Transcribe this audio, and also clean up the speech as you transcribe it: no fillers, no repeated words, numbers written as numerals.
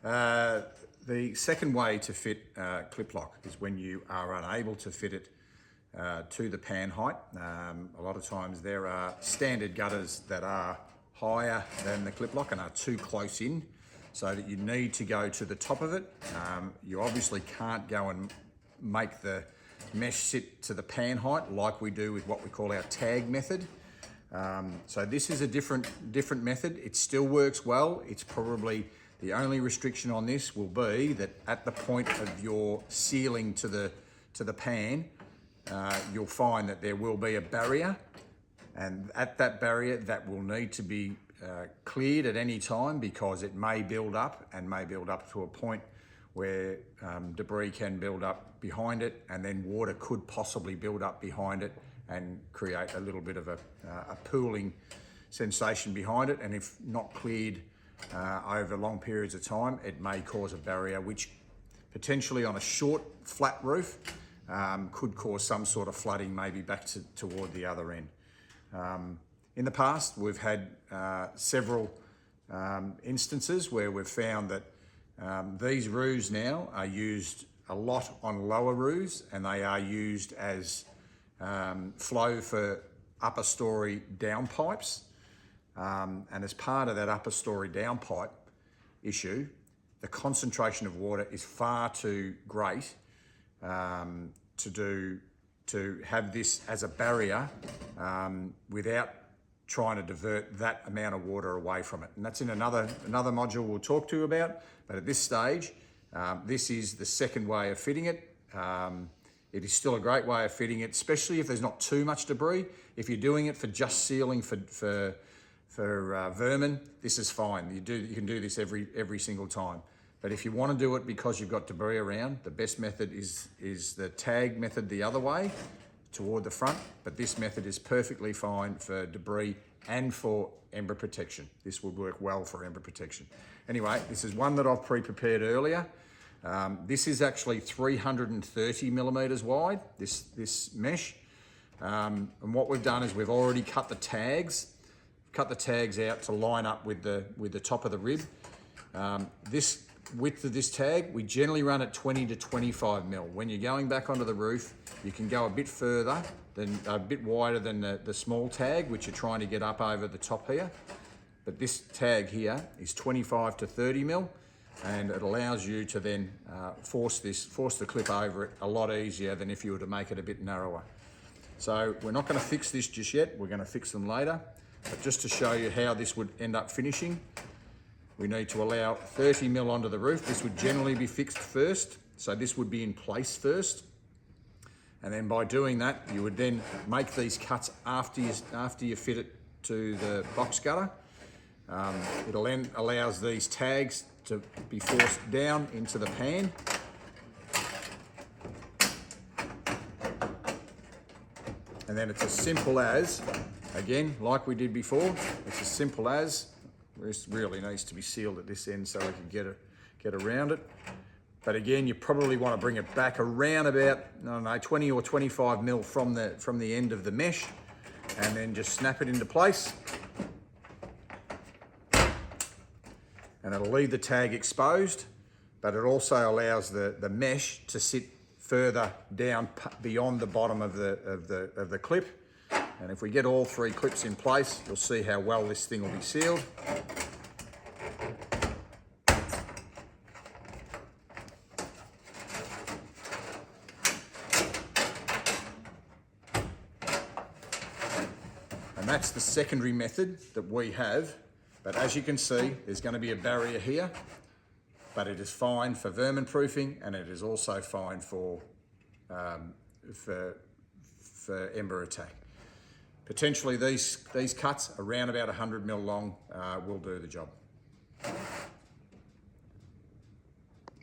The second way to fit clip lock is when you are unable to fit it to the pan height. A lot of times there are standard gutters that are higher than the clip lock and are too close in, so that you need to go to the top of it. You obviously can't go and make the mesh sit to the pan height like we do with what we call our tag method. So this is a different method. It still works well. It's probably the only restriction on this will be that at the point of your sealing to the pan, you'll find that there will be a barrier, and at that barrier that will need to be cleared at any time, because it may build up to a point where debris can build up behind it, and then water could possibly build up behind it and create a little bit of a pooling sensation behind it. And if not cleared over long periods of time, it may cause a barrier, which potentially on a short flat roof could cause some sort of flooding, maybe back toward the other end. In the past, we've had several instances where we've found that these roofs now are used a lot on lower roofs, and they are used as flow for upper story downpipes. And as part of that upper story downpipe issue, the concentration of water is far too great to have this as a barrier without trying to divert that amount of water away from it. And that's in another module we'll talk to you about. But at this stage, this is the second way of fitting it. It is still a great way of fitting it, especially if there's not too much debris. If you're doing it for just sealing for vermin, this is fine. You can do this every single time. But if you want to do it because you've got debris around, the best method is the tag method the other way, toward the front. But this method is perfectly fine for debris and for ember protection. This would work well for ember protection. Anyway, this is one that I've pre-prepared earlier. This is actually 330 millimeters wide, this mesh. And what we've done is we've already cut the tags out to line up with the top of the rib. This width of this tag, we generally run at 20 to 25 mil. When you're going back onto the roof, you can go a bit further, a bit wider than the small tag, which you're trying to get up over the top here. But this tag here is 25 to 30 mil, and it allows you to then force the clip over it a lot easier than if you were to make it a bit narrower. So we're not going to fix this just yet. We're going to fix them later. But just to show you how this would end up finishing, we need to allow 30 mil onto the roof. This would generally be fixed first, so this would be in place first. And then by doing that, you would then make these cuts after you fit it to the box gutter. It then allows these tags to be forced down into the pan. And then it's as simple as, again, like we did before, it's as simple as, this really needs to be sealed at this end so we can get around it. But again, you probably want to bring it back around about, I don't know, 20 or 25 mil from the end of the mesh, and then just snap it into place. And it'll leave the tag exposed, but it also allows the mesh to sit further down beyond the bottom of the clip. And if we get all three clips in place, you'll see how well this thing will be sealed. And that's the secondary method that we have. But as you can see, there's going to be a barrier here, but it is fine for vermin proofing, and it is also fine for ember attack. Potentially these cuts around about 100 mil long will do the job.